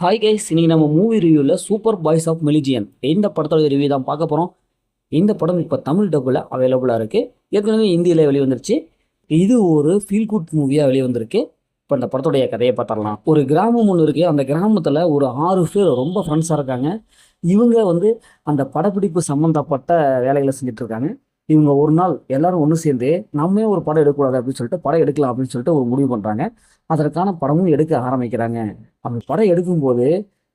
Hi guys, இன்னைக்கு நம்ம movie ரிவ்யூவில் சூப்பர் பாய்ஸ் ஆஃப் மெலிஜியன் இந்த படத்தோட ரிவ்யூ தான் பார்க்க போகிறோம். இந்த படம் இப்போ தமிழ் டப்பில் அவைலபிளாக இருக்குது. ஏற்கனவே ஹிந்தியில் வெளிவந்துருச்சு. இது ஒரு ஃபீல் குட் மூவியாக வெளிவந்திருக்கு. இப்போ இந்த படத்துடைய கதையை பார்த்துடலாம். ஒரு கிராமம் ஒன்று இருக்குது. அந்த கிராமத்தில் ஒரு 6 பேர் ரொம்ப ஃப்ரெண்ட்ஸாக இருக்காங்க. இவங்க அந்த படப்பிடிப்பு சம்மந்தப்பட்ட வேலைகளை செஞ்சுட்டு இருக்காங்க. இவங்க ஒரு நாள் எல்லாரும் ஒன்று சேர்ந்து நம்மே ஒரு படம் எடுக்கக்கூடாது அப்படின்னு சொல்லிட்டு படம் எடுக்கலாம் அப்படின்னு சொல்லிட்டு ஒரு முடிவு பண்ணுறாங்க. அதற்கான படமும் எடுக்க ஆரம்பிக்கிறாங்க. அந்த படம் எடுக்கும்போது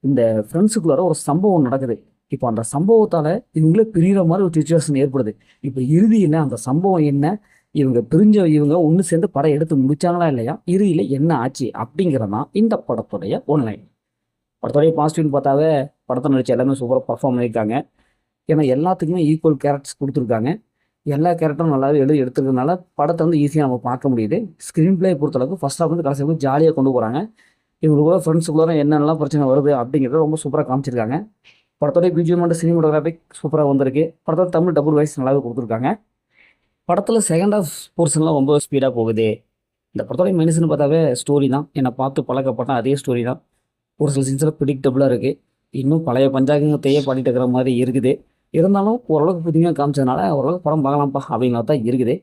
இந்த ஃப்ரெண்ட்ஸுக்குள்ளார ஒரு சம்பவம் நடக்குது. இப்போ அந்த சம்பவத்தால் இவங்களே பிரிகிற மாதிரி ஒரு சுச்சுவேஷன் ஏற்படுது. இப்போ இறுதியில் அந்த சம்பவம் என்ன, இவங்க ஒன்று சேர்ந்து படம் எடுத்து முடிச்சாங்களா இல்லையா, இறுதியில் என்ன ஆச்சு அப்படிங்கிறதான் இந்த படத்துடைய ஒன்லைன். படத்துடைய பாசிட்டிவ்னு பார்த்தாவே படத்தை நடிச்ச எல்லாமே சூப்பராக பர்ஃபார்ம் பண்ணியிருக்காங்க. ஏன்னா எல்லாத்துக்குமே ஈக்குவல் கேரக்டர்ஸ் கொடுத்துருக்காங்க. எல்லா கேரக்டரும் நல்லாவே எடுத்துக்கிறதுனால படத்தை ஈஸியாக நம்ம பார்க்க முடியுது. ஸ்க்ரீன் பிளே பொறுத்தளவுக்கு ஃபர்ஸ்ட் ஹாஃப் கடைசி வரைக்கும் ஜாலியாக கொண்டு போகிறாங்க. இவங்களுக்குள்ள ஃப்ரெண்ட்ஸுக்குள்ள என்னென்னலாம் பிரச்சனை வருது அப்படிங்கிறத ரொம்ப சூப்பராக காமிச்சிருக்காங்க. படத்தோடைய பிஜிஎம் அண்ட் சினிமோட்டோகிராஃபிக் சூப்பராக வந்திருக்கு. படத்தோட தமிழ் டபுள் வாய்ஸ் நல்லாவே கொடுத்துருக்காங்க. படத்தில் செகண்ட் ஹாஃப் போர்ஷன்லாம் ரொம்ப ஸ்பீடாக போகுது. இந்த படத்தோடைய மைனஸ்னு பார்த்தாவே ஸ்டோரி தான். என்னை பார்த்து பழக்கப்பட்ட அதே ஸ்டோரி தான். ஒரு சில சீன்ஸில் ப்ரிடிக்டபுளாக இருக்குது. இன்னும் பழைய பஞ்சாங்கத்தையே பாடிட்டு இருக்கிற மாதிரி இருக்குது. இருந்தாலும் ஓரளவுக்கு புதுமையாக காமிச்சதுனால ஓரளவுக்கு படம் பார்க்கலாம்ப்பா அப்படிங்கிறது தான் இருக்குது.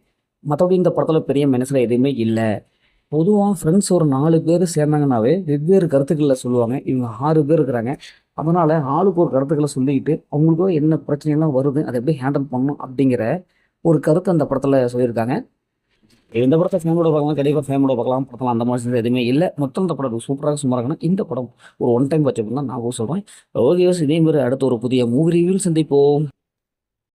மற்றபடி இந்த படத்தில் பெரிய மெனஸில் எதுவுமே இல்லை. பொதுவாக ஃப்ரெண்ட்ஸ் ஒரு 4 பேர் சேர்ந்தாங்கன்னாவே வெவ்வேறு கருத்துக்களில் சொல்லுவாங்க. இவங்க 6 பேர் இருக்கிறாங்க. அதனால் ஆளுக்கு ஒரு கருத்துக்களை சொல்லிக்கிட்டு அவங்களுக்கும் என்ன பிரச்சனைலாம் வருது, அதை எப்படி ஹேண்டில் பண்ணணும் அப்படிங்கிற ஒரு கருத்து அந்த படத்தில் சொல்லியிருக்காங்க. இந்த படத்தை ஃபேமிலியோட பார்க்கலாம், கண்டிப்பாக ஃபேமிலியோட பார்க்கலாம். படத்தில் அந்த மாதிரி எதுவுமே இல்லை. மொத்தம் இந்த படம் சூப்பராக சும்மா இருக்குன்னா இந்த படம் ஒரு ஒன் டைம் வச்சு தான் நான் சொல்கிறேன். ஓகே, இதே மாதிரி அடுத்த ஒரு புதிய மூவி ரிவ்யூவில் சந்திப்போம்.